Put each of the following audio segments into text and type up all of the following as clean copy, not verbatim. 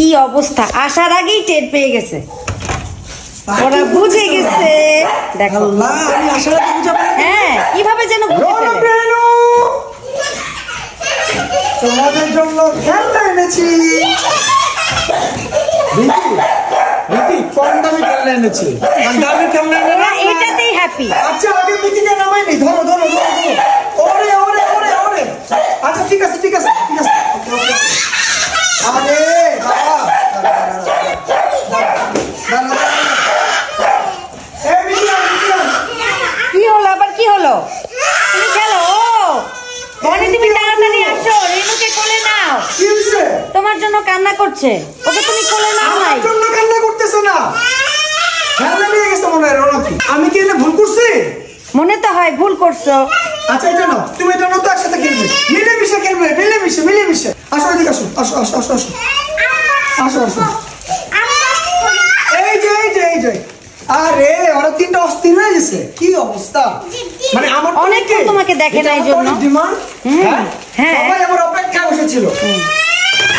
কি অবস্থা, আসার আগেই টের পেয়ে গেছে, ওরা বুঝে গেছে। দেখো আমি আসার আগে বুঝে হ্যাঁ কিভাবে যেন বুঝে ফেলে। তোমাদের জন্য খেলনা এনেছি। কম দামি খেলনা এনেছি, দামি খেলনা এটাতেই হ্যাপি। আচ্ছা আগে মিটিকে নামাইনি, ধরো ধরো ধরো ধরো। ওরে ওরে ওরে ওরে। আচ্ছা ঠিক আছে ঠিক আছে ঠিক আছে। আরে বাবা কি হলো আবার, কি হলো? তুমি খেলো। বনি তুমি তাড়াতাড়ি আসো, রেনুকে কোলে নাও। কি হইছে? তোমার জন্য কান্না করছে, ওকে তুমি কোলে নাও। নাই আমার জন্য কান্না করতেছ না, খেলনা নিয়ে গেছে মনে হয় রনকি। আমি কি এনে ভুল করছি? মনে তো হয় ভুল করছো। আচ্ছা এটা নাও, তুমি এটা নাও তো একসাথে খেলবে, মিলেমিশে খেলবে, মিলেমিশে মিলেমিশে। আসো এদিকে আসো, আসো আসো আসো আসো আসো আসো। এই যে এই যে এই যে, আরে ওরা তিনটা অস্থির হয়ে গেছে। কি অবস্থা, মানে আমার অনেক তোমাকে দেখে না এই জন্য ডিমান্ড। হ্যাঁ সবাই আমার অপেক্ষা বসেছিল।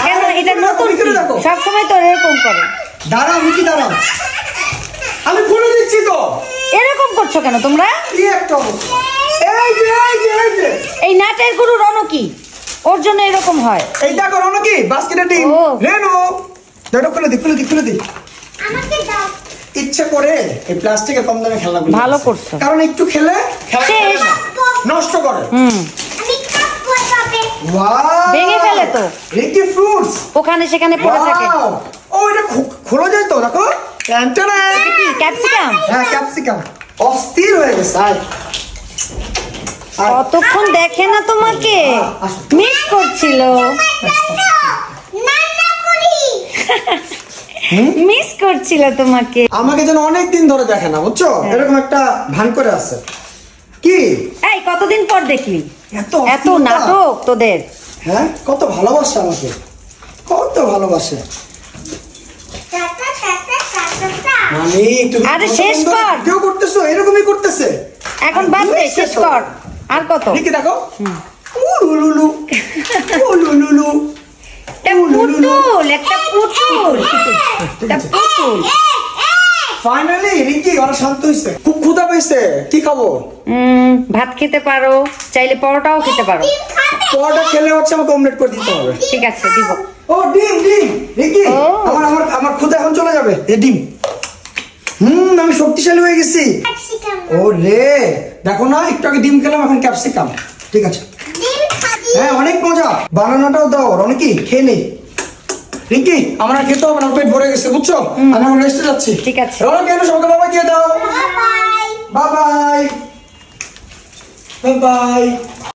কেন এটা নতুন, সব সময় তো এরকম করে। দাঁড়াও মিকি দাঁড়াও, আমি খুলে দিচ্ছি তো। এরকম করছো কেন তোমরা? কি একটা অবস্থা। এই যে এই যে এই যে, এই নাটের গুরু রনকি, ওর জন্য এরকম হয়। এই দেখো রনকি বাস্কেটে ডিম। রেনু দেখো, খুলে দি খুলে দি খুলে দি। আমাকে দাও। ইচ্ছা করে এই প্লাস্টিকের কম দামে খেলনাগুলো ভালো করছো, কারণ একটু খেলে নষ্ট করে। আমি কাপ বসাবে। ওয়াও ভেঙে ফেলে তো, রিকি ফ্রুটস ওখানে সেখানে পড়ে থাকে। ও এটা খোলা যায় তো, দেখো। ট্যান্টানা, এটা কি ক্যাপসিকাম? হ্যাঁ ক্যাপসিকাম। অস্থির হয়ে গেছে। কতক্ষণ দেখে না তোমাকে, মিস করছিল, মিস করছিল তোমাকে। আমাকে যেন অনেকদিন ধরে দেখে না, বুঝছো, এরকম একটা ভান করে আছে। কি এই কতদিন পর দেখলি? এত এত নাটক তোদের। হ্যাঁ কত ভালোবাসে আমাকে, কত ভালোবাসে। মানে তুমি আরে শেষ কর, কেউ করতেছো এরকমই করতেছে। এখন বাদ দে, শেষ কর। আর কত? দেখি দেখো, উলুলুলু উলুলুলু। পুতুল, একটা পুতুল, একটা পুতুল। ফাইনালি রিঙ্কি ওরা শান্ত হইছে। খুব ক্ষুধা পেয়েছে, কি খাবো? ভাত খেতে পারো, চাইলে পরোটাও খেতে পারো। পরোটা খেলে হচ্ছে আমাকে অমলেট করে দিতে হবে। ঠিক আছে দিব। ও ডিম ডিম রিঙ্কি, আমার আমার আমার ক্ষুধা এখন চলে যাবে। এই ডিম, আমি শক্তিশালী হয়ে গেছি। ও রে দেখো না, একটু আগে ডিম খেলাম, এখন ক্যাপসিকাম। ঠিক আছে, হ্যাঁ অনেক মজা। বানানাটাও দাও রনকি, খেয়ে নেই। রিঙ্কি আমার আর খেতে হবে না, পেট ভরে গেছে, বুঝছো। আমি এখন রেস্টে যাচ্ছি। ঠিক আছে, রনকি এনে সবাইকে বাবাই দিয়ে দাও। Bye bye bye bye.